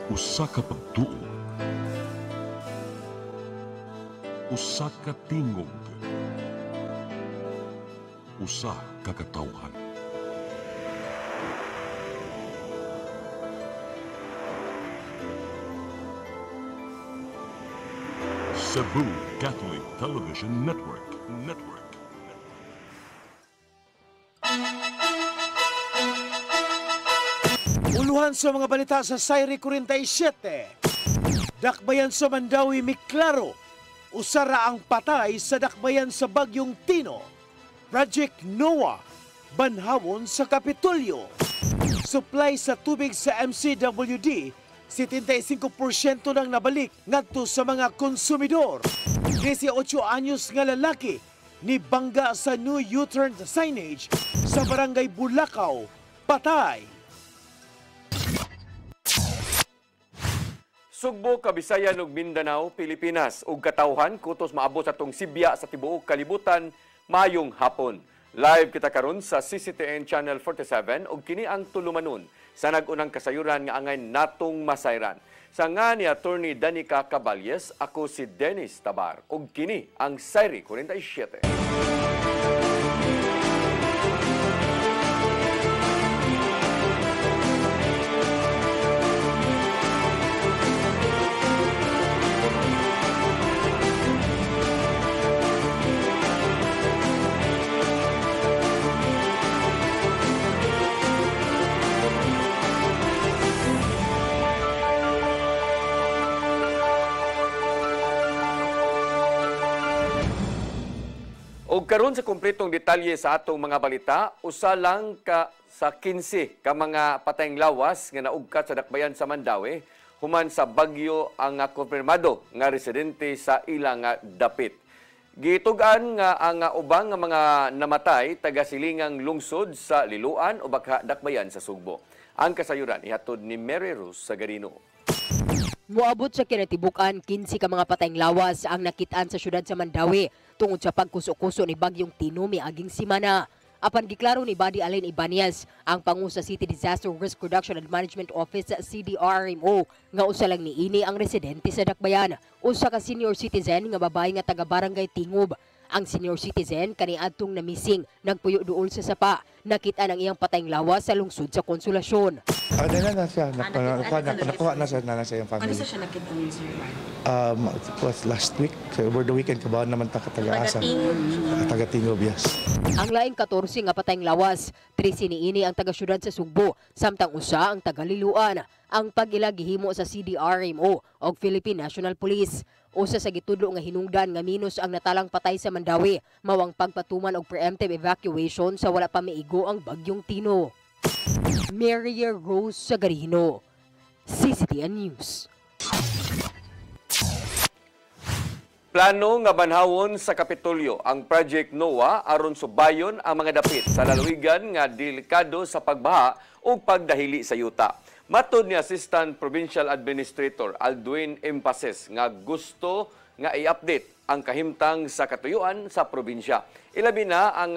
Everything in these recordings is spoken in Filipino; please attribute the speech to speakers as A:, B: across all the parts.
A: Usa ka pagtuo, usa ka tingog, usa ka katawhan. Cebu Catholic Television Network.
B: Uluhan sa mga balita sa Sayri 47. Dakbayan sa Mandawi Miklaro. Usara ang patay sa dakbayan sa Bagyong Tino. Project NOAA. Banhawon sa Kapitolyo. Supply sa tubig sa MCWD. 75% nang nabalik ngadto sa mga konsumidor. 18 anyos nga lalaki ni bangga sa new U-turn signage sa Barangay Bulacau, patay.
C: Sugbo, Kabisayan ug Mindanao, Pilipinas ug katawhan kutos maabot sa tong Sibya sa tibuok kalibutan mayong hapon. Live kita karon sa CCTN Channel 47 ug kini ang tulumanon sa nag-unang kasayuran nga angay natong masayran. Sa nga ni Attorney Danica Caballes, ako si Dennis Tabar ug kini ang Sayri 47. Og karon sa kumpletong detalye sa atong mga balita, usa lang ka sa 15 ka mga patayng lawas nga naugkat sa dakbayan sa Mandawi human sa bagyo ang konfirmado nga residente sa ilang dapit. Gitugan nga ang ubang nga mga namatay taga silingang lungsod sa Liloan o Bakha dakbayan sa Sugbo. Ang kasayuran ihatod ni Mary Rose Sagarino.
D: Moabot sa kinatibukan, 15 ka mga patayng lawas ang nakitaan sa syudad sa Mandawi tungod sa pagkuso-kuso ni Bagyong Tino miaging simana. Apan giklaro ni Buddy Alain Ibanez, ang pangu sa City Disaster Risk Reduction and Management Office CDRMO, nga usa lang niini ang residente sa dakbayan. Usa ka senior citizen nga babae nga taga Barangay Tingob. Ang senior citizen kaniadtong na missing, nagpuyo duol sa sapa. Nakita ng iyang patayng lawas sa lungsod sa Konsolasyon.
E: Na siya, nakuha na siya yung family.
F: Ano sa siya nakita niyo, sir?
E: It was last week, so over the weekend, kabahan naman taga-asa. Taga-Tingob, yes.
D: Ang laing 14 nga patayng lawas, 13 niini ang taga-syudad sa Sugbo, samtang usa ang taga-Liloan. Ang pag-ila gihimo sa CDRMO o Philippine National Police. Usa sa gitudlo nga hinungdan nga minus ang natalang patay sa Mandawi, mawang pagpatuman og preemptive evacuation sa wala pa maigo ang Bagyong Tino. Maria Rose Sagarino, CCTN News.
C: Plano nga banhawon sa Kapitolyo ang Project NOAA aron subayon ang mga dapit sa lalawigan nga delikado sa pagbaha o pagdahili sa yuta. Matod ni Assistant Provincial Administrator Aldwin Empases nga gusto nga i-update ang kahimtang sa katuyuan sa probinsya. Ilabi na ang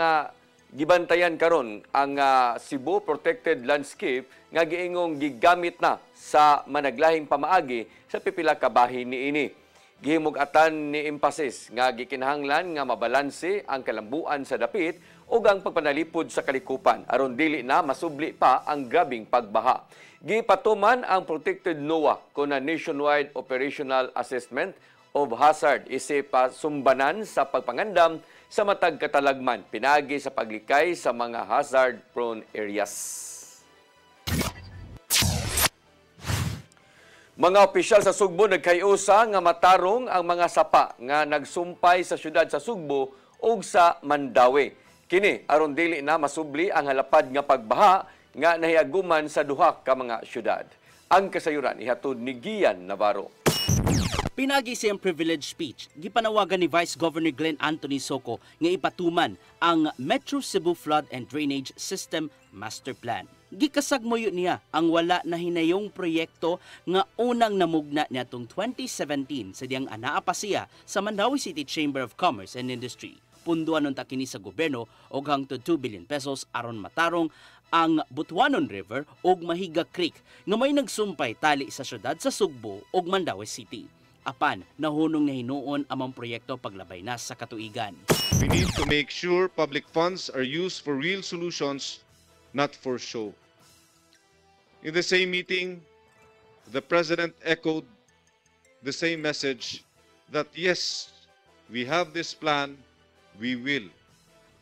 C: gibantayan karon ang Cebu Protected Landscape nga giingong gigamit na sa managlahing pamaagi sa pipila ka bahin niini. Gihimug-atan ni Empases nga gikinahanglan nga mabalanse ang kalambuan sa dapit ug ang pagpanalipod sa kalikupan aron dili na masubli pa ang grabing pagbaha. Gipatuman ang Protected NOAA kuna nationwide operational assessment of hazard isip sumbanan sa pagpangandam sa matag katalagman pinagi sa paglikay sa mga hazard-prone areas. Mga opisyal sa Sugbo nagkayusa nga matarong ang mga sapa nga nagsumpay sa syudad sa Sugbo ug sa Mandawi. Kini aron dili na masubli ang halapad nga pagbaha nga nahiaguman sa duha ka mga syudad. Ang kasayuran ihatod ni Gian Navarro.
G: Pinagi siyang privilege speech, gipanawagan ni Vice Governor Glenn Anthony Soco nga ipatuman ang Metro Cebu Flood and Drainage System Master Plan. Gikasagmoyo niya ang wala na hinayong proyekto nga unang namugna niya tong 2017 sa diyang anaa pa siya sa Mandawi City Chamber of Commerce and Industry. punduan ta kini sa gobyerno og hangtod 2 billion pesos aron matarong ang Butuanon River ug Mahiga Creek nga may nagsumpay tali sa syudad sa Sugbo ug Mandaue City. Apan nahunong na hinuon among proyekto paglabay na sa katuigan.
F: We need to make sure public funds are used for real solutions, not for show. In the same meeting, the President echoed the same message that yes, we have this plan, we will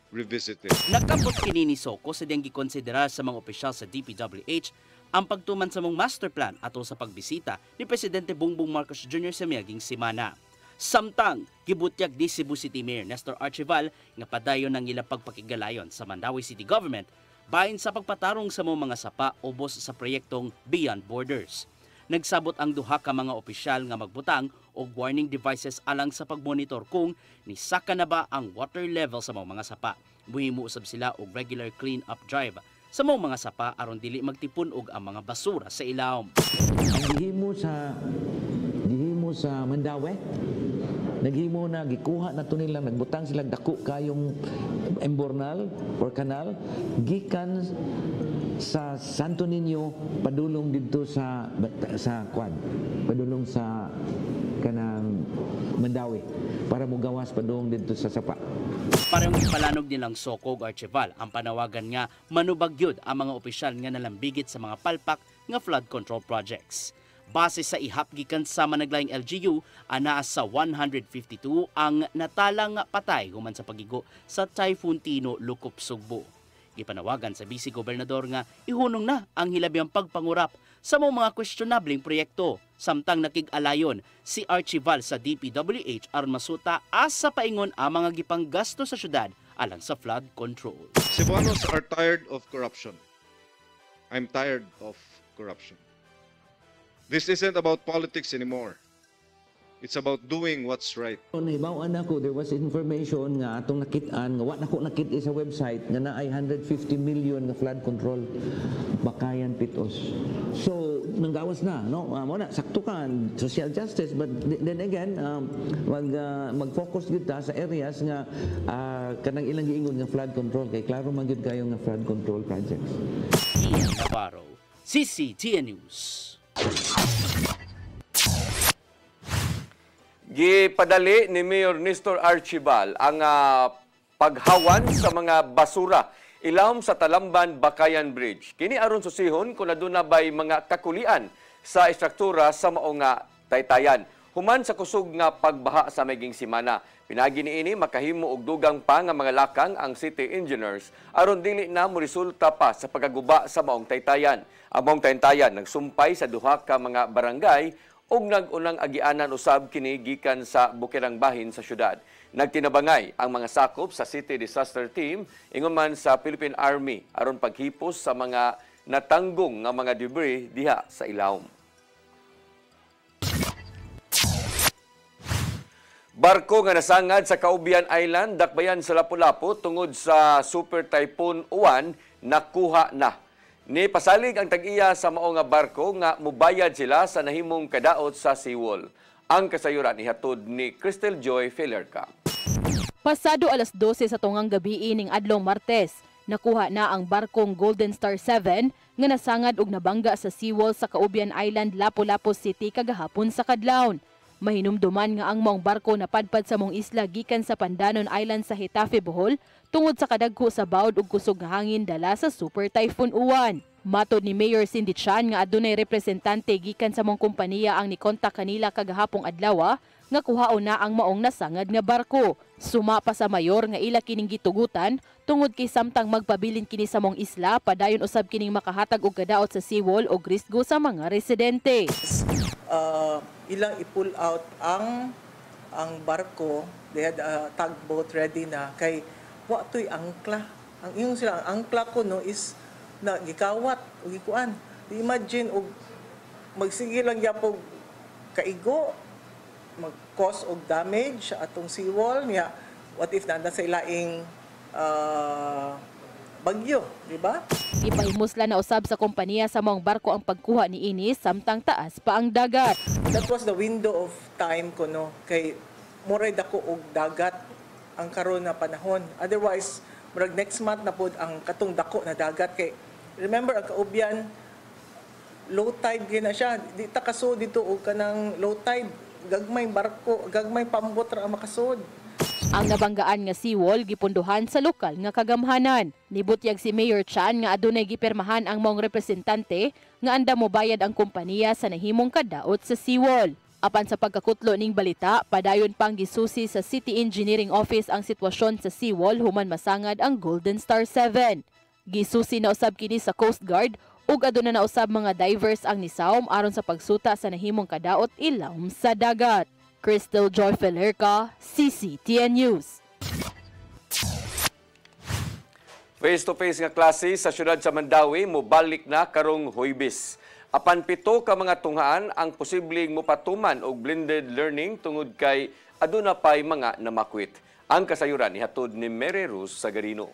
F: revisit it.
G: Nakabot kini ni Soko sa diyang gikonsidera sa mga opisyal sa DPWH ang pagtuman sa mong master plan atol sa pagbisita ni Presidente Bongbong Marcos Jr. sa miaging semana. Samtang gibutyag di Cebu City Mayor Nestor Archival nga padayon ng ilang pagpakigalayon sa Mandaue City Government bahin sa pagpatarong sa mga sapa ubos sa proyektong Beyond Borders. Nagsabot ang duha ka mga opisyal nga magbutang og warning devices alang sa pagmonitor kung nisaka na ba ang water level sa mga sapa. Muhimo usab sila og regular clean up drive sa mga sapa aron dili magtipon og ang mga basura sa ilawom.
H: Ang gihimo sa Mandaue, naghimo na gikuha na to nila, nagbutang sila dako kayong embornal or kanal gikan sa Santo Niño padulong dito sa kwan, padulong sa kanang Mandaue para mogawas padulong dito sa sapa.
G: Parang ipalanog nilang Soko ug Archival ang panawagan nga manubagyod ang mga opisyal nga nalambigit sa mga palpak nga flood control projects. Base sa ihap gikan sa managlayng LGU, anaa sa 152 ang natalang patay human sa pagigo sa Typhoon Tino Lukup Sugbo. Gipanawagan sa Vice Gobernador nga ihunong na ang hilabiyang pagpangurap sa mga questionableng proyekto. Samtang nakig-alayon si Archival sa DPWH aron masuta asa paingon ang mga gipanggasto sa syudad alang sa flood control.
F: Cebuanos are tired of corruption. I'm tired of corruption. This isn't about politics anymore. It's about doing what's right.
H: Nahibawan ako, there was information nga atong nakitaan, nga wala ko nakita sa website nga naay 150 million nga flood control bakayan pitos. So, nanggawas na, no? Muna, sakto ka, social justice, but then again, mag-focus kita sa areas nga kanang ilang giingon nga flood control, kay klaro man gyud kayo nga flood control projects.
G: Ian Navarro, CCTN News.
C: Gipadali ni Mayor Nestor Archival ang paghawan sa mga basura ilawom sa Talamban Bakayan Bridge. Kini aron susihon kung aduna bay mga kakulian sa istruktura sa mao nga taytayan. Human sa kusog nga pagbaha sa maging semana. Pinagi niini makahimo og dugang pa nga mga lakang ang city engineers aron dili na moresulta pa sa pagaguba sa maong taytayan. Ang maong taytayan nagsumpay sa duha ka mga barangay ug nag-unang agianan usab kini gikan sa bukirang bahin sa syudad. Nagtinabangay ang mga sakop sa City Disaster Team ingon man sa Philippine Army aron paghipos sa mga natanggong nga mga debris diha sa ilawom. Barko nga nasangad sa Caubian Island, dakbayan sa Lapu-Lapu tungod sa Super Typhoon Uwan nakuha na. Ni pasalig ang tag-iya sa mao nga barko nga mubayad sila sa nahimong kadaot sa seawall. Ang kasayuran ihatod ni Crystal Joy Felerca.
I: Pasado alas 12 sa tungang gabi ning adlong Martes, nakuha na ang barkong Golden Star 7 nga nasangad og nabangga sa seawall sa Caubian Island, Lapu-Lapu City kagahapon sa kadlawon. Mahinumduman nga ang maong barko napadpad sa mong isla gikan sa Pandanon Island sa Hitafe, Bohol tungod sa kadagko sa bawd ug kusog nga hangin dala sa Super Typhoon Uwan. Matod ni Mayor Cindy Chan nga adunay representante gikan sa mong kompanya ang nikontak kanila kagahapong adlaw nga kuhaon na ang maong nasangad nga barko. Suma pa sa mayor nga ila kining gitugutan tungod kay samtang magpabilin kini sa mong isla padayon usab kining makahatag og kadaot sa seawall og risgo sa mga residente.
J: Ilang i-pull out ang barko, they had a tugboat ready na kay wa toy angkla. Ang iyong sila ang angkla ko no is na gikawat ug gikuan. Imagine og magsige lang yapog kaigo mag-cause og damage atong seawall niya. What if nanda sa ilaing bagyo, di ba?
I: Ipahimusla na usab sa kompanya sa maong barko ang pagkuha ni ini samtang taas pa ang dagat.
J: That was the window of time ko no kay moray dako og dagat ang karon na panahon. Otherwise, murag next month na pod ang katong dako na dagat kay remember ang kaubyan low tide gina siya. Di ta kasud dito og kanang low tide, gagmay barko, gagmay pambot ra ang makasud.
I: Ang nabanggaan nga seawall gipunduhan sa lokal nga kagamhanan. Nibutyag si Mayor Chan nga adunay gipirmahan ang maong representante nga anda mobayad ang kompanya sa nahimong kadaot sa seawall. Apan sa pagkakutlo ning balita, padayon pang gisusi sa City Engineering Office ang sitwasyon sa seawall human masangad ang Golden Star 7. Gisusi na usab kini sa Coast Guard ug aduna na usab mga divers ang nisawom aron sa pagsuta sa nahimong kadaot ilawom sa dagat. Crystal Joy Felerca, CCTN News.
C: Face-to-face nga klase sa syudad sa Mandawi mobalik na karong Huwebes. Apan 7 ka mga tunghaan ang posibleng mopatuman og blended learning tungod kay aduna pay mga namakwit. Ang kasayuran ihatod ni Mary Rose Sagarino.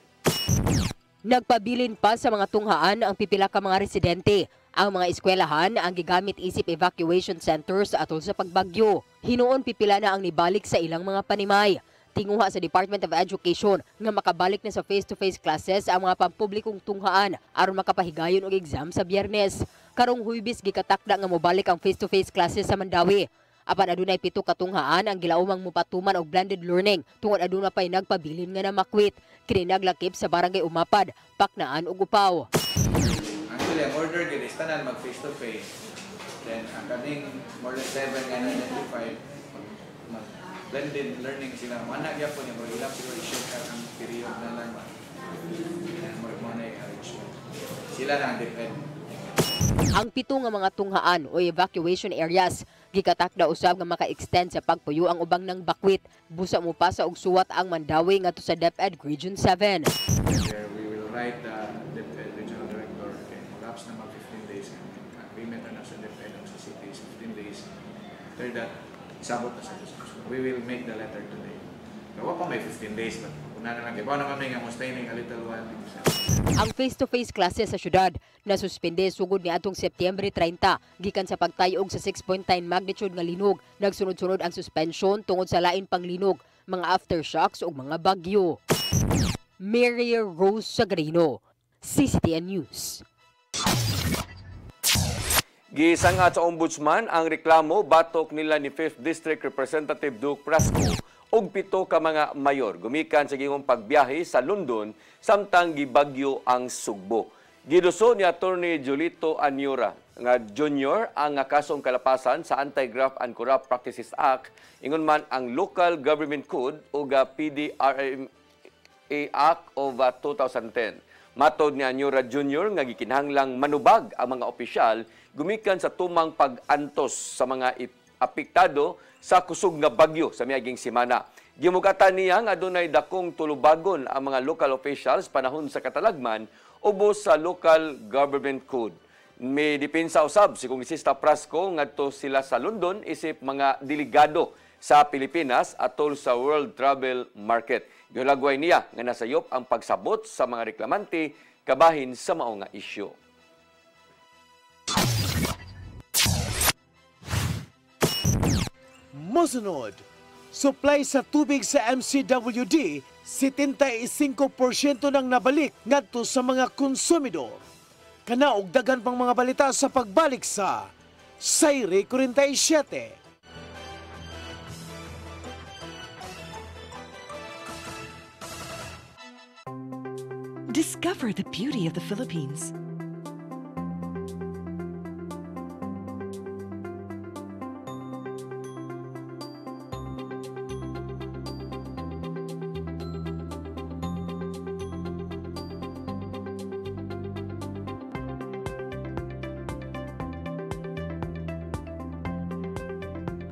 D: Nagpabilin pa sa mga tunghaan ang pipila ka mga residente. Ang mga eskwelahan ang gigamit isip evacuation centers atol sa pagbagyo. Hinuon pipila na ang nibalik sa ilang mga panimay. Tinguha sa Department of Education nga makabalik na sa face-to-face classes ang mga pampublikong tunghaan aron makapahigayon og exam sa Biyernes. Karong Huwebes gikatakda nga mobalik ang face-to-face classes sa Mandawi. Apan adunay 7 ka tunghaan ang gilaumang mopatuman og blended learning tungod aduna pay nagpabilin nga namakwit. Kini naglakip sa Barangay Umapad, Paknaan ug Upaw.
K: Actually, ang order din is tanan mag face-to-face. Then, ang kaming more than 7 nga na-identified, mag-blended learning sila. Manak yan po niya, mag-ilap siguro i-share ang period na lang. More arrangement. Sila na ang depend.
D: Ang 7 nga mga tunghaan o evacuation areas gikatakda usab nga maka-extend sa pagpuyo ang ubang ng bakwit. Busa mo pa sa og suwat ang Mandawi ngadto sa DepEd Region 7.
K: There we will write the DepEd Regional Director okay, perhaps na mga 15 days. Agreement na sa DepEd sa city is 15 days. After that, sabot na sa discussion. We will make the letter today. Gawa pa may 15 days but una na lang. Iba naman may nga mustaining a little while.
D: Ang face-to-face classes sa syudad nasuspende sugod ni atong Setyembre 30 gikan sa pagtayog sa 6.9 magnitude nga linog. Nagsunod-sunod ang suspension tungod sa lain pang linog, mga aftershocks ug mga bagyo. Mary Rose Sagarino, CCTN News.
C: Gisangat sa Ombudsman ang reklamo batok nila ni 5th District Representative Duke Prasco og 7 ka mga mayor gumikan sa gihong pagbiyahe sa London samtang gibagyo ang Sugbo. Giduso ni Attorney Julito Aniora nga Jr. ang kasong kalapasan sa Anti-Graft and Corrupt Practices Act ingon man ang Local Government Code ug PDRMA Act of 2010. Matod ni Aniora Jr. nga gikinahanglang manubag ang mga opisyal gumikan sa tumang pag-antos sa mga apektado sa kusog nga bagyo sa miaging semana. Gimugatan niya nga adunay dakong tulubagon ang mga local officials panahon sa katalagman ubos sa Local Government Code. May depensa usab si Kongresista Prasco ngadto sila sa London isip mga delegado sa Pilipinas atol sa World Travel Market. Gihulagway niya nga nasayop ang pagsabot sa mga reklamante kabahin sa mao nga isyu.
B: Mosunod, supply sa tubig sa MCWD, 75% nang nabalik ngadto sa mga konsumidor. Kana og daghan pang mga balita sa pagbalik sa Sayre 47.
L: Discover the beauty of the Philippines.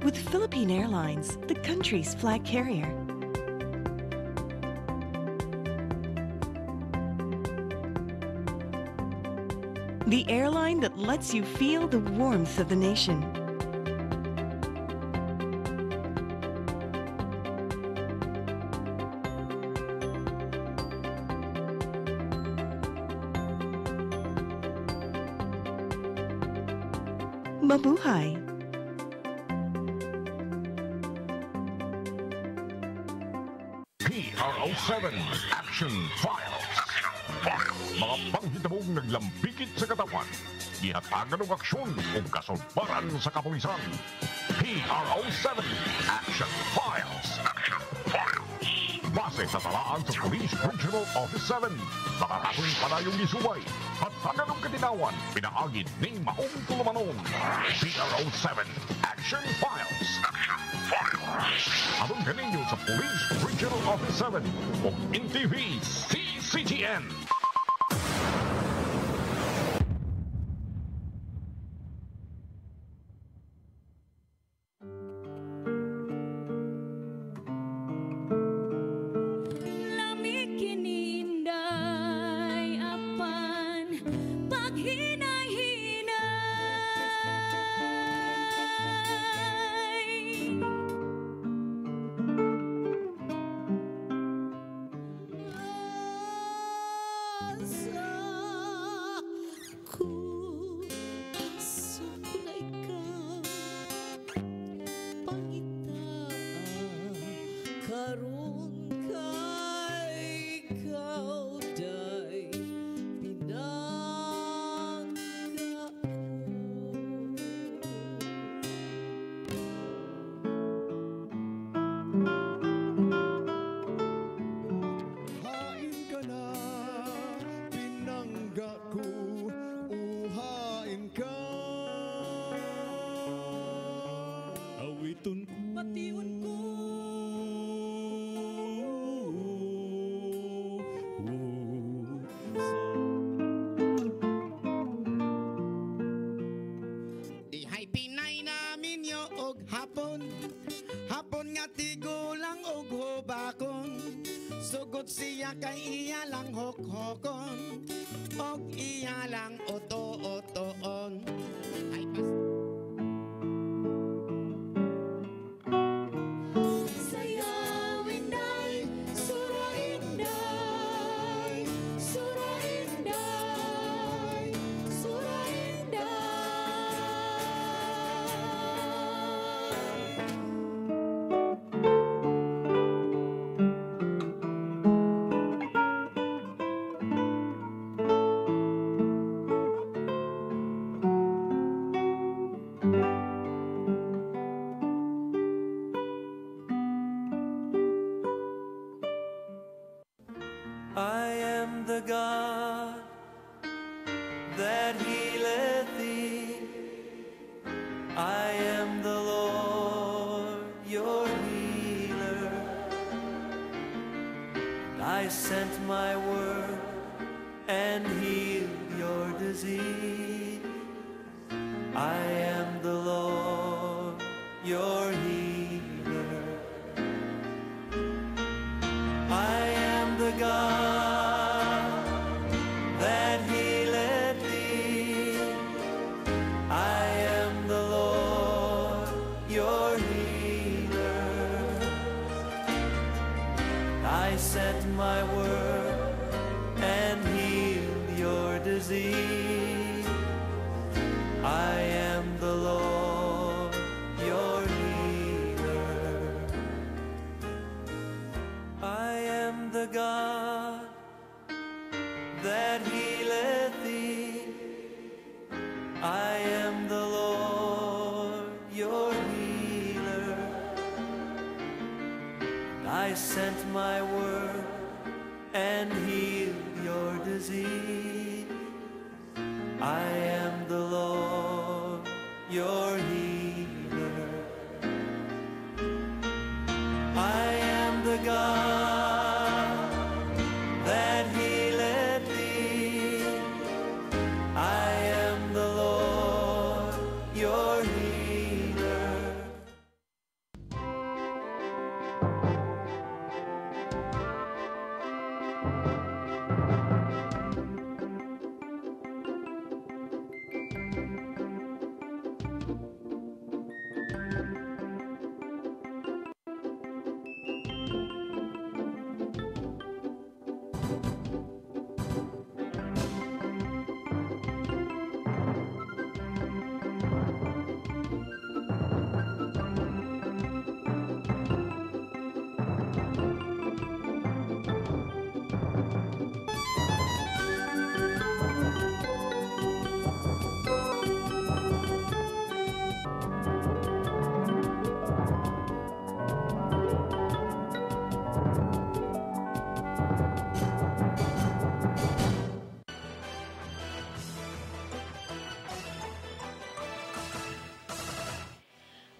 L: With Philippine Airlines, the country's flag carrier. The airline that lets you feel the warmth of the nation. Mabuhay!
A: PRO7 Action Files. Mga panghitabong naglambikit sa katawan, gihatagan ng aksyon o kasulbaran sa kapulisan. PRO7 Action Files. Base sa talaan sa Police Regional Office 7, nakarating panayong gisubay at taganong katinawan, pinaagid ni Maong Tulumanon. PRO7 Action Files. Abang kaninyo sa Police Regional Office 7 o NTV CCTN.
M: Sugod siya kay iya lang hok-hokon og iya lang oto-otoon. Ay pas sayawin day, surain day, surain day, surain day.
N: I am the God that healeth thee. I am the Lord, your healer. I sent my word and healed your disease. I am the Lord, your healer. I am the God that healeth thee. I am the Lord, your healer. I sent my word and healed your disease. I am the Lord, your healer. I am the God that healeth thee. I am the Lord, your healer. I sent my word and healed your disease. I am the Lord, your healer. I am the God that healeth thee. I am the Lord, your healer.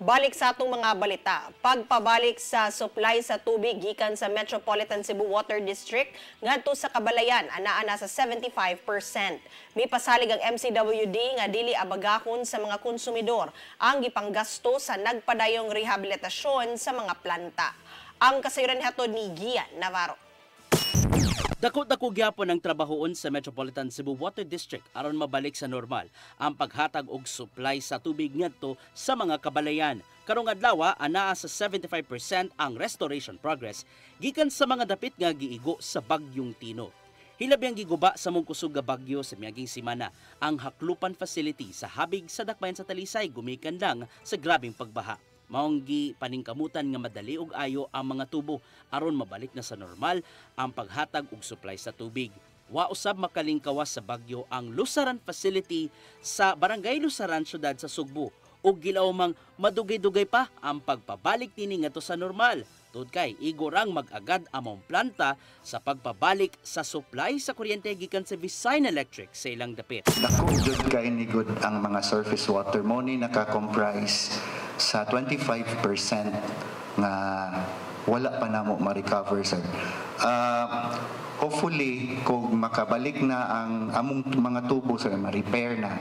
O: Balik sa atong mga balita. Pagpabalik sa supply sa tubig gikan sa Metropolitan Cebu Water District ngadto sa Kabalayan anaa na sa 75%. May pasalig ang MCWD nga dili abagahon sa mga konsumidor ang gipanggasto sa nagpadayong rehabilitasyon sa mga planta. Ang kasayuran hatod ni Gian Navarro.
G: Dako-dako gyapon ang trabahoon sa Metropolitan Cebu Water District aron mabalik sa normal ang paghatag og supply sa tubig ngadto sa mga kabalayan. Karong adlaw anaa sa 75% ang restoration progress gikan sa mga dapit nga giigo sa bagyong Tino. Hilabi ang giguba sa mong kusog nga bagyo sa miaging semana ang Haklupan Facility sa habig sa Dakbayan sa Talisay gumikan lang sa grabing pagbaha. Maong paningkamutan nga madali og ayo ang mga tubo aron mabalik na sa normal ang paghatag og supply sa tubig. Wa usab makalingkawas sa bagyo ang Lusaran Facility sa Barangay Lusaran, syudad sa Sugbo ug gilawmang madugay-dugay pa ang pagpabalik nini ngadto sa normal. Tud kay igorang mag-agad among planta sa pagpabalik sa supply sa kuryente gikan sa Visayan Electric sa ilang dapit.
P: Dako jud kay ni good ang mga surface water mo ni naka-comprise sa 25% nga wala pa namo ma-recover sir. Hopefully kung makabalik na ang among mga tubo sir, ma-repair na,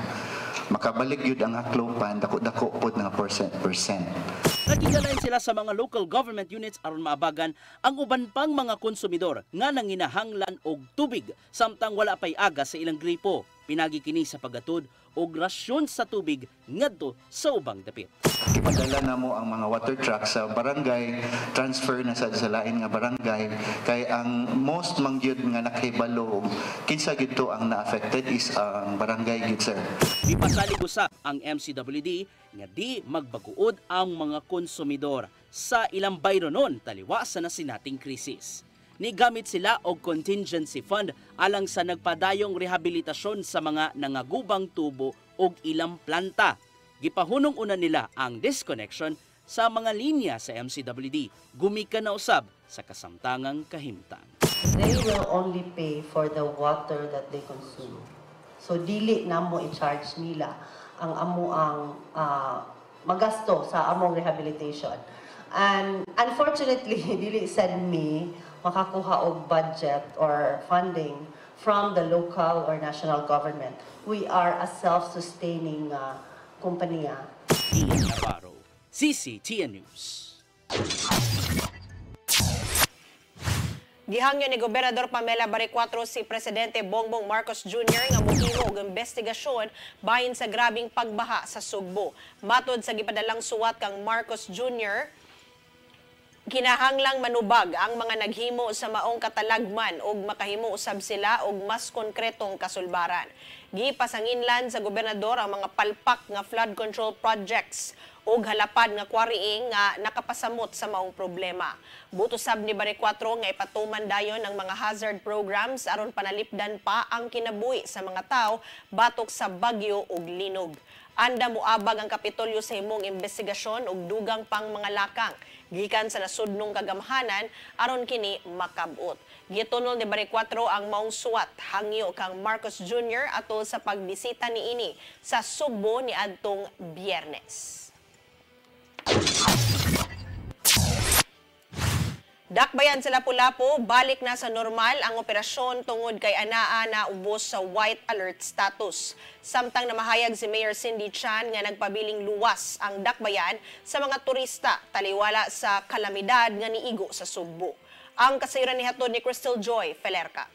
P: makabalik yun ang Haklupan, dako-dako pod nga percent.
G: Nagigalain sila sa mga local government units aron maabagan ang uban pang mga konsumidor nga nanginahanglan og tubig samtang wala pay aga sa ilang gripo. Pinagi kini sa paggatod og rasyon sa tubig ngadto sa ubang dapit.
P: Ipadala na mo ang mga water truck sa barangay, transfer na sa lain nga barangay kay ang most mangyud nga nakahibalo kinsa gyud to ang na-affected is ang barangay gyud sir.
G: Ipasalig usab ang MCWD nga di magbaguod ang mga konsumidor sa ilang bayronon taliwa sa nasinating krisis. Nigamit sila og contingency fund alang sa nagpadayong rehabilitasyon sa mga nangagubang tubo og ilang planta. Gipahunong una nila ang disconnection sa mga linya sa MCWD. Gumikan na usab sa kasamtangang kahimtang.
Q: They will only pay for the water that they consume. So dili na mo i-charge nila ang amo ang magasto sa among rehabilitation. And unfortunately, dili sad me makakuha og budget or funding from the local or national government. We are a self-sustaining kumpanya.
G: Ian Navarro, CCTN News.
O: Gihangyo ni Gobernador Pamela Baricuatro si Presidente Bongbong Marcos Jr. nga mohimo og investigasyon bahin sa grabing pagbaha sa Sugbo. Matod sa gipadalang suwat kang Marcos Jr., kinahanglang manubag ang mga naghimo sa maong katalagman ug makahimo usab sila og mas konkretong kasulbaran. Gipasanginlan sa gobernador ang mga palpak nga flood control projects ug halapad nga kwariing nga nakapasamot sa maong problema. Butusab ni Baricuatro nga ipatuman dayon ang mga hazard programs aron panalipdan pa ang kinabuhi sa mga tao batok sa bagyo ug linog. Anda moabag ang Kapitolyo sa himong investigasyon ug dugang pang mga lakang gikan sa nasudnong kagamhanan aron kini makabot. Gitunol ni Baricuatro ang maong suwat hangyo kang Marcos Jr. atol sa pagbisita niini sa Sugbo ni adtong Biyernes. Dakbayan sa Lapu-Lapu, balik na sa normal ang operasyon tungod kay anaa na ubos sa white alert status. Samtang namahayag si Mayor Cindy Chan nga nagpabiling luwas ang Dakbayan sa mga turista taliwala sa kalamidad nga niigo sa Sugbo. Ang kasayuran ni hatod ni Crystal Joy Felerca.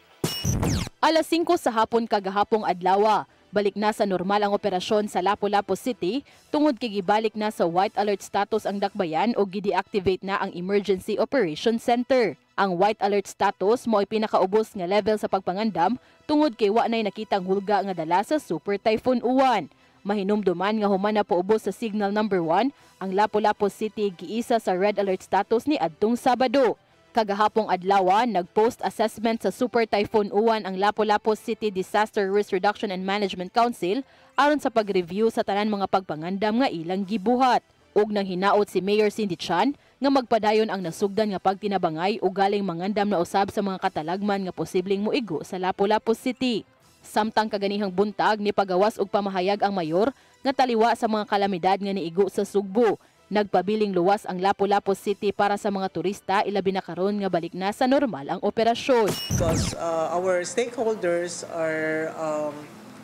I: Alas 5 sa hapon kagahapong adlaw, balik na sa normal ang operasyon sa Lapu-Lapu City tungod kay gibalik na sa white alert status ang Dakbayan o gi-deactivate na ang Emergency Operation Center. Ang white alert status mo ay pinakaubos nga level sa pagpangandam tungod kay wa nay nakitang hulga nga dala sa Super Typhoon Uwan. Mahinumduman nga human na poubos sa signal number 1 ang Lapu-Lapu City giisa sa red alert status ni adtong Sabado. Kagahapong adlaw, nag-post assessment sa Super Typhoon Uwan ang Lapu-Lapu City Disaster Risk Reduction and Management Council aron sa pag-review sa tanan mga pagpangandam nga ilang gibuhat. Ug nang hinaot si Mayor Cindy Chan nga magpadayon ang nasugdan nga pagtinabangay ug galing mangandam na usab sa mga katalagman nga posibleng moigo sa Lapu-Lapu City. Samtang kaganihang buntag ni pagawas og pamahayag ang mayor nga taliwa sa mga kalamidad nga niigo sa Sugbo. Nagpabiling luwas ang Lapu-Lapu City para sa mga turista, ilabi na karon nga balik na sa normal ang operasyon.
J: Because our stakeholders are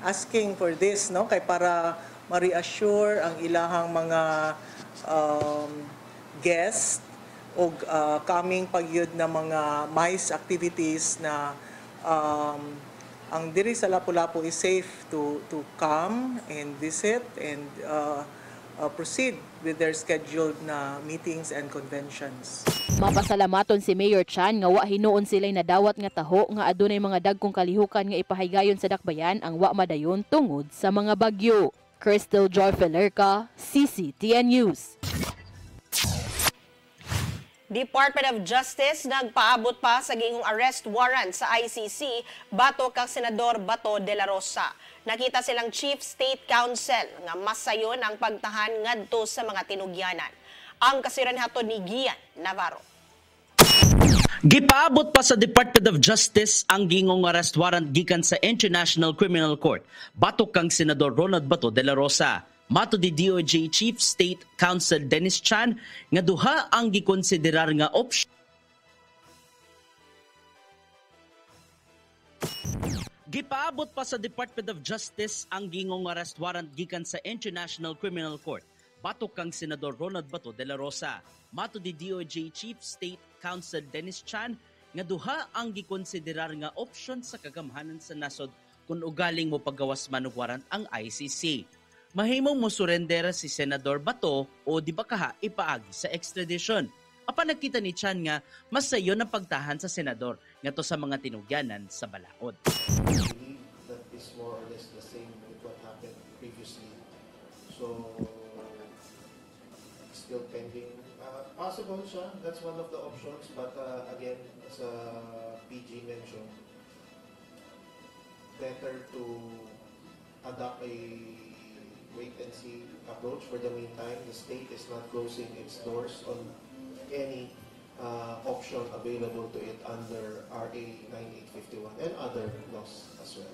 J: asking for this, no, kay para ma-reassure ang ilahang mga guests o coming pagyud na mga MICE activities na ang diri sa Lapu-Lapu is safe to come and visit and proceed with their scheduled na meetings and conventions.
I: Mapasalamaton si Mayor Chan nga wa hinuon sila'y nadawat nga taho nga adunay mga dagkong kalihukan nga ipahigayon sa dakbayan ang wa madayon tungod sa mga bagyo. Crystal Joy Felerca, CCTN News.
O: Department of Justice nagpaabot pa sa gingong arrest warrant sa ICC batok kang Senador Bato de la Rosa. Nakita silang Chief State Counsel nga masayon ang pagtahan ngadto sa mga tinugyanan. Ang kasiran hatod ni Gian Navarro.
G: Gipaabot pa sa Department of Justice ang gingong arrest warrant gikan sa International Criminal Court batok kang Senador Ronald Bato de la Rosa. Mato di DOJ Chief State Counsel Dennis Chan nga duha ang gikonsiderar nga option. Gipaabot pa sa Department of Justice ang gingong arrest warrant gikan sa International Criminal Court batok kang Senador Ronald Bato de la Rosa. Mato di DOJ Chief State Counsel Dennis Chan nga duha ang gikonsiderar nga option sa kagamhanan sa nasod kung ugaling mo paggawas man og warrant ang ICC. Mahimong mo surrender si Senador Bato o di ba kaha ipaagi sa extradition. Apan nakita ni Chan nga mas sayo ang pagtahan sa senador ngadto sa mga tinugyanan sa balaod.
R: That is more or less the same with what happened previously. So still pending. Possible siya. That's one of the options. But again, as PG mentioned, better to adopt a wait-and-see approach. For the meantime, the state is not closing its doors on any option available to it under RA 9851 and other laws as well.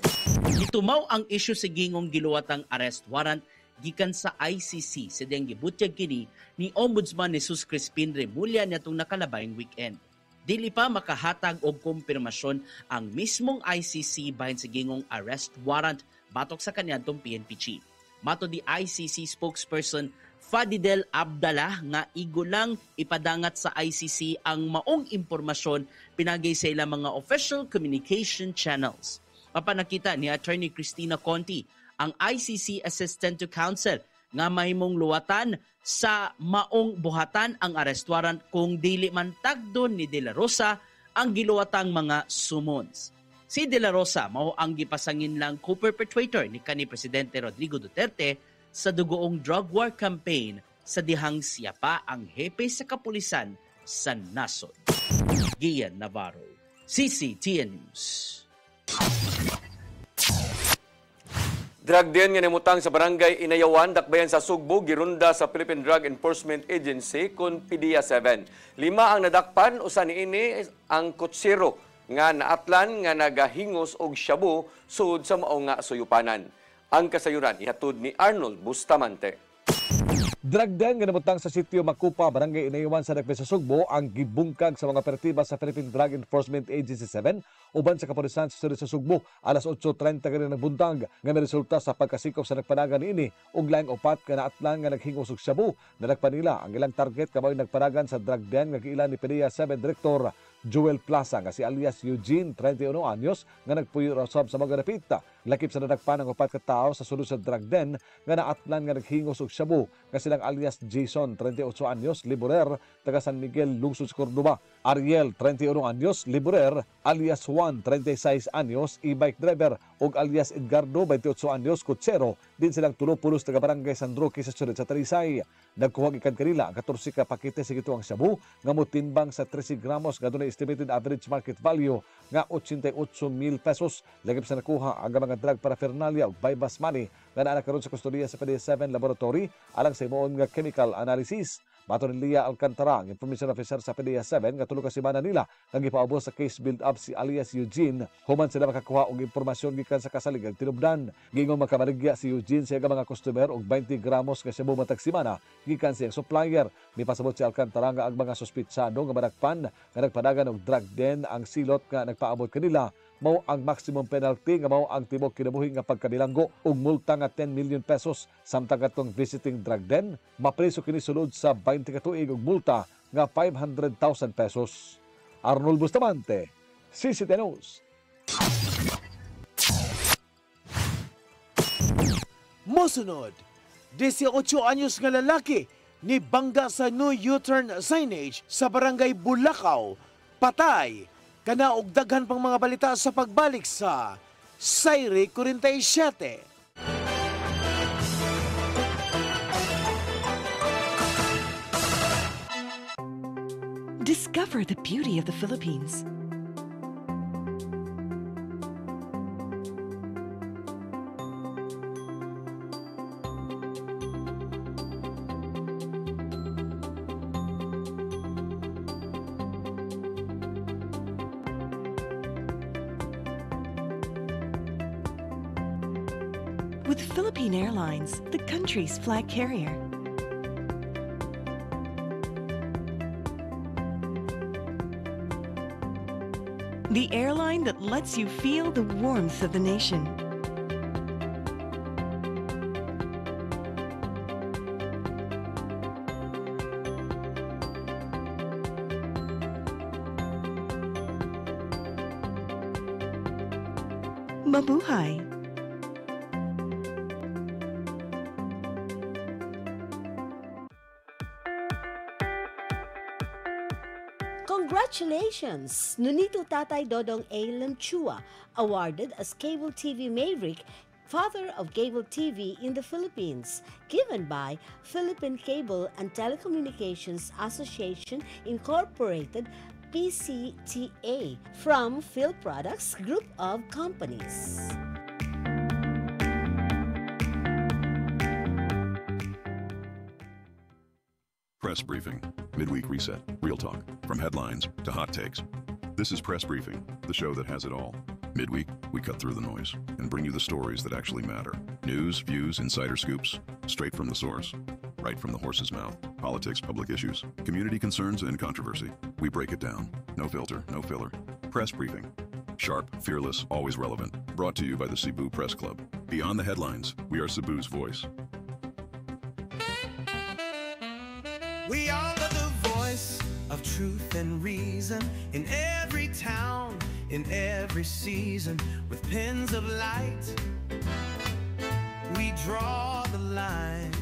G: Gitumaw ang isyu sa gingong giluwatang arrest warrant gikan sa ICC sa diyang gibutyag kini ni Ombudsman Jesus Crispin Remulla nitong nakalabayng weekend. Dili pa makahatag og kumpirmasyon ang mismong ICC bahin sa gingong arrest warrant batok sa kaniadtong PNP chief. Mato di ICC spokesperson Fadidel Abdallah nga igulang ipadangat sa ICC ang maong impormasyon pinagay sa ilang mga official communication channels. Papanakita ni Attorney Cristina Conti, ang ICC Assistant to Counsel, nga mahimong luwatan sa maong buhatan ang arrest warrant kung dili man tagdon ni De La Rosa ang giluwatang mga summons. Si De La Rosa mao ang gipasangin lang co-perpetrator ni kanhi Presidente Rodrigo Duterte sa dugoong drug war campaign sa dihang siya pa ang hepe sa kapulisan sa nasod. Gian Navarro, CCTN News.
C: Drug den nga nimutang sa barangay Inayawan, dakbayan sa Sugbo, girunda sa Philippine Drug Enforcement Agency kun PDEA 7. 5 ang nadakpan, usa niini ang kutsiro nga naatlan nga nagahingos og shabu sud sa mao nga suyupanan. Ang kasayuran ihatod ni Arnold Bustamante.
S: Drug den nga namutang sa sitio Makupa, barangay Inayawan sa Dakbayan sa Sugbo ang gibungkag sa mga operatiba sa Philippine Drug Enforcement Agency 7 uban sa kapulisan sa Sugbo. Alas 8:30 kani nagbuntag nga resulta sa pagkasikop sa nagpanagan niini ug laing upat ka naatlan nga naghingos og shabu. Nalagpan nila ang ilang target kamao nagpanagan sa drug den nga giilan ni PDEA 7 Director Joel Plaza nga si alias Eugene, 31 anyos, nga nagpuyo rasab sa mga napita. Lakip sa nadagpan ng upat ka tawo sa sulod sa drug den nga naatlan nga naghingos og shabu nga silang alias Jason, 38 anyos, liburer, taga San Miguel, lungsod sa Cordoba. Ariel, 31 anyos, liburer, alias Juan, 36 anyos, e-bike driver, ug alias Edgardo, 28 anyos, kutsero. Din silang tulo-pulos taga barangay San Roque sa syudad sa Talisay. Nagkuha gikan kanila ang 14 ka pakete sa gituang shabu nga motimbang sa 13 gramos nga dunay estimated average market value nga 88,000 pesos. Lagip sa nakuha ang mga drug paraphernalia ug bypass money nga naa karon sa kustodiya sa PDEA 7 laboratory alang sa imoon nga chemical analysis. Bato ni Lia Alcantara, ang information officer sa PDEA 7, nga tulo ka semana nila nga gipaubos sa case build-up si alias Eugene. Human sila makakuha og impormasyon gikan sa kasaligang tinubdan. Gingon makamarigya si Eugene sa mga customer og 20 gramos nga shabu matag semana gikan sa supplier. Mipasabot si Alcantara nga ang mga suspitsado nga madakpan nga nagpadagan og drug den ang silot nga nagpaabot kanila mao ang maximum penalty nga mao ang tibok kinabuhi nga pagkabilanggo og multa nga 10 million pesos samtang atong visiting drug den mapreso kini sulod sa 20 ka tuig og multa nga 500,000 pesos. Arnold Bustamante, CCTV News.
B: Mosunod, 18 anyos nga lalaki ni bangga sa new U-turn signage sa barangay Bulacau, patay. Kana og daghan pang mga balita sa pagbalik sa Sayri 47.
L: Discover the beauty of the Philippines. With Philippine Airlines, the country's flag carrier. The airline that lets you feel the warmth of the nation. Mabuhay!
T: Congratulations! Nunito Tatay Dodong A. Lemchua, awarded as Cable TV Maverick, Father of Cable TV in the Philippines, given by Philippine Cable and Telecommunications Association Incorporated, PCTA, from Phil Products Group of Companies.
U: Press Briefing, midweek reset, real talk, from headlines to hot takes. This is Press Briefing, the show that has it all. Midweek, we cut through the noise and bring you the stories that actually matter. News, views, insider scoops, straight from the source, right from the horse's mouth. Politics, public issues, community concerns, and controversy. We break it down. No filter, no filler. Press Briefing. Sharp, fearless, always relevant. Brought to you by the Cebu Press Club. Beyond the headlines, we are Cebu's voice.
N: We are the voice of truth and reason in every town, in every season, with pens of light. We draw the line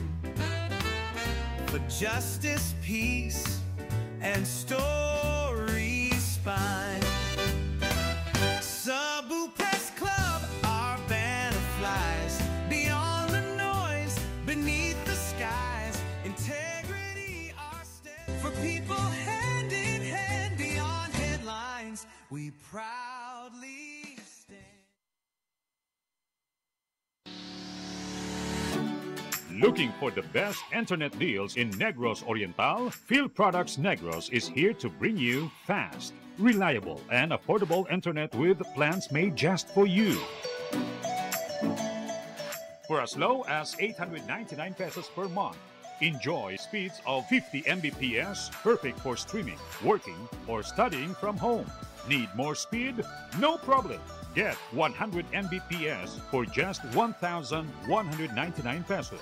N: for justice, peace, and story spine. Cebu Press Club, our banner flies beyond the noise, beneath the skies. Integrity, our step for people hand in hand beyond headlines. We proudly stand.
V: Looking for the best internet deals in Negros Oriental? Phil Products Negros is here to bring you fast, reliable, and affordable internet with plans made just for you. For as low as 899 pesos per month, enjoy speeds of 50 Mbps, perfect for streaming, working, or studying from home. Need more speed? No problem. Get 100 Mbps for just 1,199 pesos.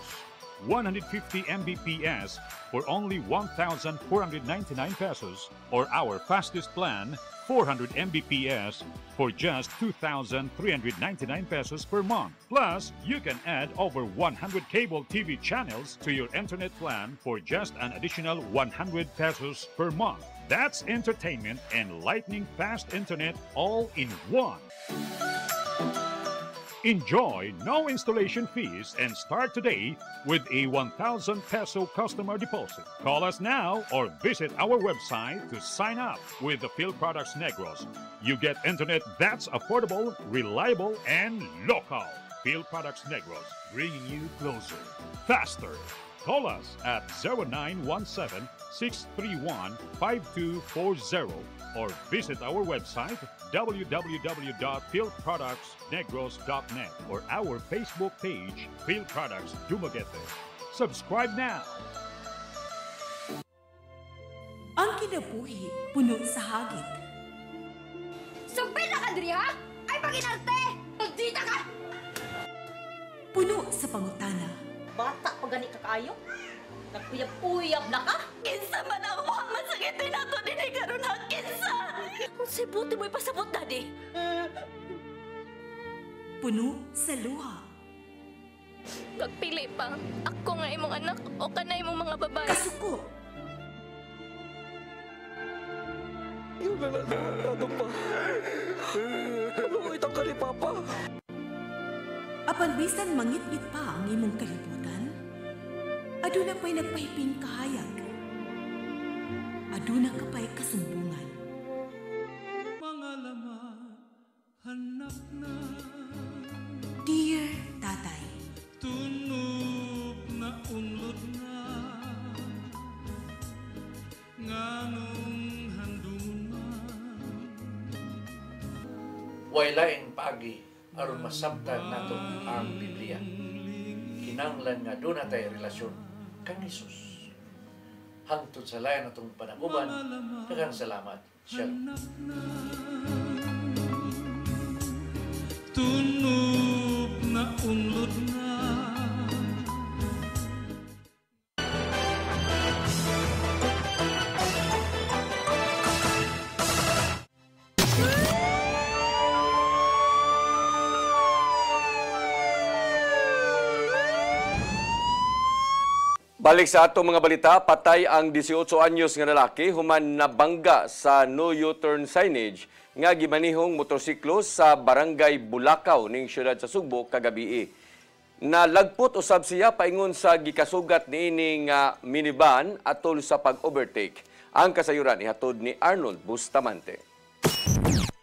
V: 150 Mbps for only 1,499 pesos, or our fastest plan, 400 Mbps for just 2,399 pesos per month. Plus, you can add over 100 cable TV channels to your internet plan for just an additional 100 pesos per month. That's entertainment and lightning fast internet all in one. Enjoy no installation fees and start today with a 1,000 peso customer deposit. Call us now or visit our website to sign up with the Phil Products Negros. You get internet that's affordable, reliable, and local. Phil Products Negros, bringing you closer, faster, Call us at 0917-631-5240 or visit our website www.philproductsnegros.net or our Facebook page, Phil Products Dumaguete. Subscribe now!
E: Ang kinabuhi, puno sa hagit.
F: Sumpil na ka, Dri, ha? Ay, paginarte! Magdita ka!
E: Puno sa pangutana.
F: Bata pa gani ka kayo? Nagpuyab-uyab na ka? Kinsa man ang mukhang masakitin na to din ay karoon ha? Kinsa! Kung sibuti mo'y pasabot na di.
E: Puno sa luha.
W: Pagpili pa, ako nga imong anak o kanay imong mga babae.
E: Kasuko.
X: Yung ano pa? Ano itang ka ni Papa?
E: Apan bisan mangit-ngit pa ang imong kalibutan, aduna pa'y nagpahiping kahayag. Aduna ka pa'y kasumbungan.
N: Mga laman, hanap na.
E: Dear Tatay,
N: Tunog na unlod na. Nganong handungan man.
Y: Waylaing pagi aron masabtan nato ang Biblia. Kinanglan nga doon natay relasyon kang Jesus. Hangtod sa layan natong panaguban, daghang salamat. Shalom.
N: Tunog na unlod na.
C: Balik sa atong mga balita, patay ang 18 anyos nga lalaki human nabangga sa no U-turn signage nga gimanihong motorsiklo sa barangay Bulacau ning siyudad sa Sugbo kagabi. Nalagpot usab siya paingon sa gikasugat niining minivan atol sa pag-overtake. Ang kasayuran ihatod ni Arnold Bustamante.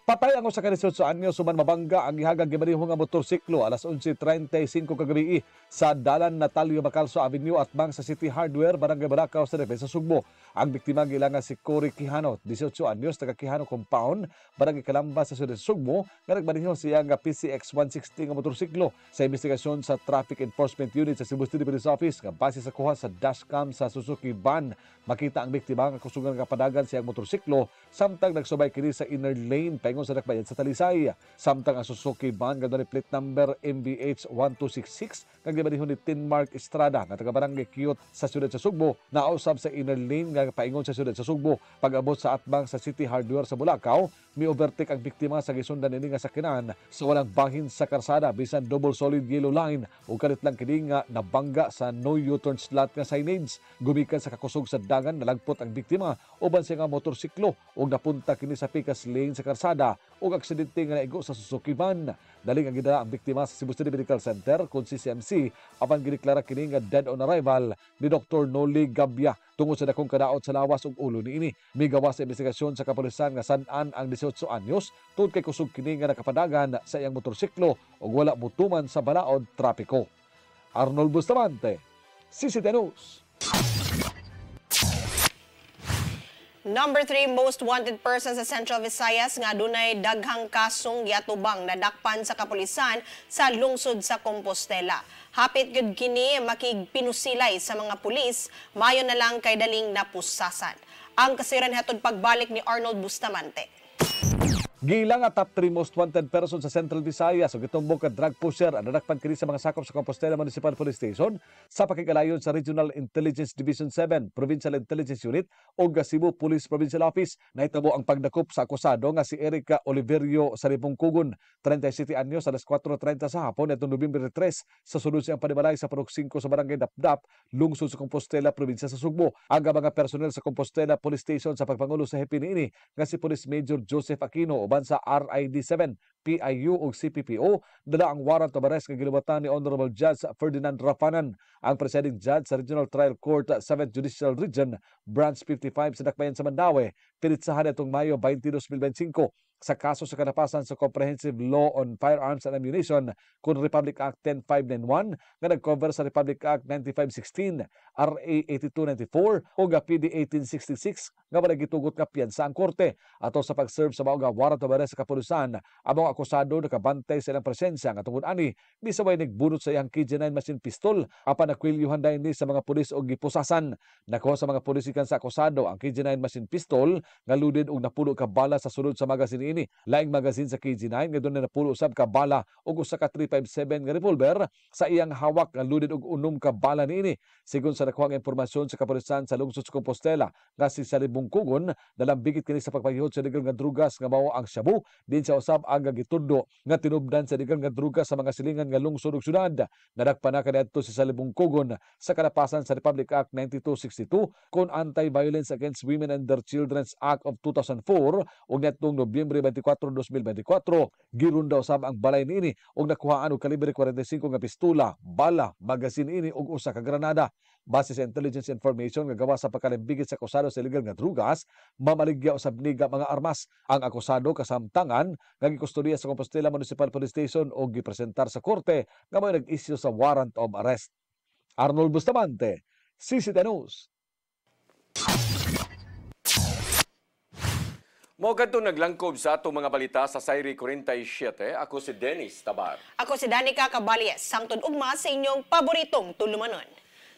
S: Patay ang usa ka 18 anyos human mabangga ang ihagag gimanihong nga motorsiklo alas 11:35 kagabi sa dalan Natalio Bacalso Avenue at bang sa City Hardware, Barangay Bulacau sa Defensa Sugbo. Ang biktima gilangan si Cory Quijano, 18 anyos, taga Quijano Compound, Barangay Calamba sa Ciudad Sugbo, nga nagmanihong siya nga PCX 160 nga motorsiklo. Sa investigasyon sa Traffic Enforcement Unit sa Cebu City Police Office, nga base sa kuha sa dashcam sa Suzuki van, makita ang biktima nga kusugan nga padagan siyang motorsiklo samtang nagsubay kini sa inner lane paingon sa dakbayan sa Talisay. Samtang ang Suzuki van nga dunay plate number MBH 1266 nga gimanihon ni Tinmark Estrada nga taga Barangay Kiyot sa Ciudad sa Sugbo, nausab sa inner lane nga paingon sa Ciudad sa Sugbo. Pag-abot sa atbang sa City Hardware sa Bulacau, mi-overtake ang biktima sa gisundan nini nga sakyanan sa walang bahin sa karsada bisan double solid yellow line ug kalit lang kini nga nabangga sa no U-turn slot nga signage. Gumikan sa kakusog sa dagan, nalagpot ang biktima uban siya nga motorsiklo ug napunta kini sa pikas lane sa karsada ug aksidente nga naigo sa Suzuki van. Daling ang gidala ang biktima sa Cebu City Medical Center kun CCMC apan gideklara kini nga dead on arrival ni Dr. Noli Gabia tungod sa dakong kadaot sa lawas ug ulo niini. Migawas sa investigasyon sa kapulisan nga sad-an ang 18 anyos tungod kay kusog kini nga nakapadagan sa iyang motorsiklo ug wala mutuman sa balaod trapiko. Arnold Bustamante, CCTV News.
O: Number 3 most wanted person sa Central Visayas nga dunay daghang kasong giatubang nadakpan sa kapulisan sa lungsod sa Compostela. Hapit gud kini makigpinusilay sa mga pulis, mayo na lang kay daling napusasan. Ang kasiran hatod pagbalik ni Arnold Bustamante.
S: Gilang top 3 most wanted person sa Central Visayas ug gitumbong ka drug pusher ang nadakpan kini sa mga sakop sa Compostela Municipal Police Station sa pakigalayon sa Regional Intelligence Division 7, Provincial Intelligence Unit ug Cebu Police Provincial Office. Nahitabo ang pagdakop sa akusado nga si Erica Oliverio Saripong Kugon, 37 anyos, alas 4:30 sa hapon nitong Nobyembre 3 sa sulod siyang panimalay sa Purok 5 sa Barangay Dapdap, lungsod sa Compostela, Probinsya sa Sugbo. Ang mga personel sa Compostela Police Station sa pagpangulo sa hepe niini nga si Police Major Joseph Aquino uban sa RID7, PIU ug CPPO dala ang warrant of arrest nga gilubatan ni Honorable Judge Ferdinand Rafanan, ang presiding judge sa Regional Trial Court 7th Judicial Region, Branch 55 sa Dakbayan sa Mandaue, pinitsahan itong Mayo 22, 2025. sa kaso sa kalapasan sa Comprehensive Law on Firearms and Ammunition kung Republic Act 10591 nga nag-cover sa Republic Act 9516, RA 8294 o PD 1866 nga malagitugot nga piyansa ang korte ato sa pag-serve sa mga warrant of arrest sa kapulisan. Ang mga akusado nakabantay sa ilang presensya nga tungod ani bisaway nagbunot sa iyang KG9 machine pistol apan nakwilyuhan dayon ni sa mga pulis og gipusasan. Nakuha sa mga pulis ikan sa akusado ang KG9 machine pistol nga loaded og napulo ka bala sa sulod sa magazine ini. Laing magazine sa KG9 nga doon na napulo usab ka bala og usa ka 357 nga revolver sa iyang hawak nga loaded og 6 ka bala niini. Sigon sa nakuhang impormasyon sa kapulisan sa lungsod sa Compostela nga si Salibong Kugon nalambigit kini sa pagpahihot sa legal nga drugas nga mao ang shabu din sa usab ang gitundo nga tinubdan sa legal nga drugas sa mga silingan nga lungsod ug syudad. Nadagpa na kaniadto si Salibong Kugon sa kalapasan sa Republic Act 9262 kon Anti-Violence Against Women and Their Children's Act of 2004 ug nitong Nobyembre 24, 2024 girunda usab ang balay niini ug nakuhaan og kalibre 45 nga pistola, bala, magazine ini ug usa ka granada. Base sa intelligence information nga gawa sa pagkalimbigit sa akusado sa illegal nga drugas, mamaligya usab niga mga armas. Ang akusado kasamtangan nga gikustodiya sa Compostela Municipal Police Station ug gipresentar sa korte nga may nag-issue sa warrant of arrest. Arnold Bustamante, CCTV News.
C: Mo kadto naglangkob sa atong mga balita sa Sayri 47. Ako si Dennis Tabar.
O: Ako si Danica Caballes, sangtod ugma sa inyong paboritong tulumanon.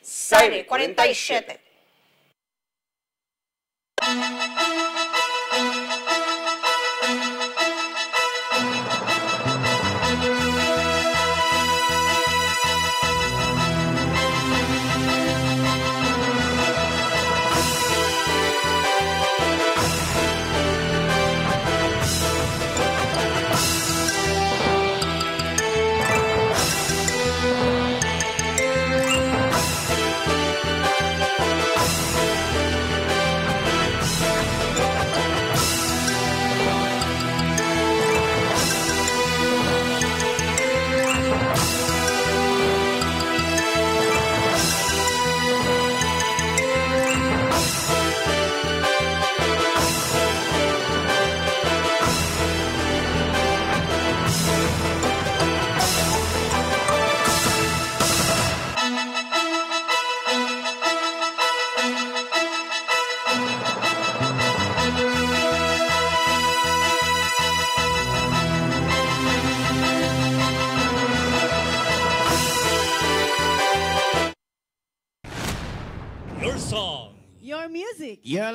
C: Sayri
O: 47.
A: Your song.
D: Your music.
A: Your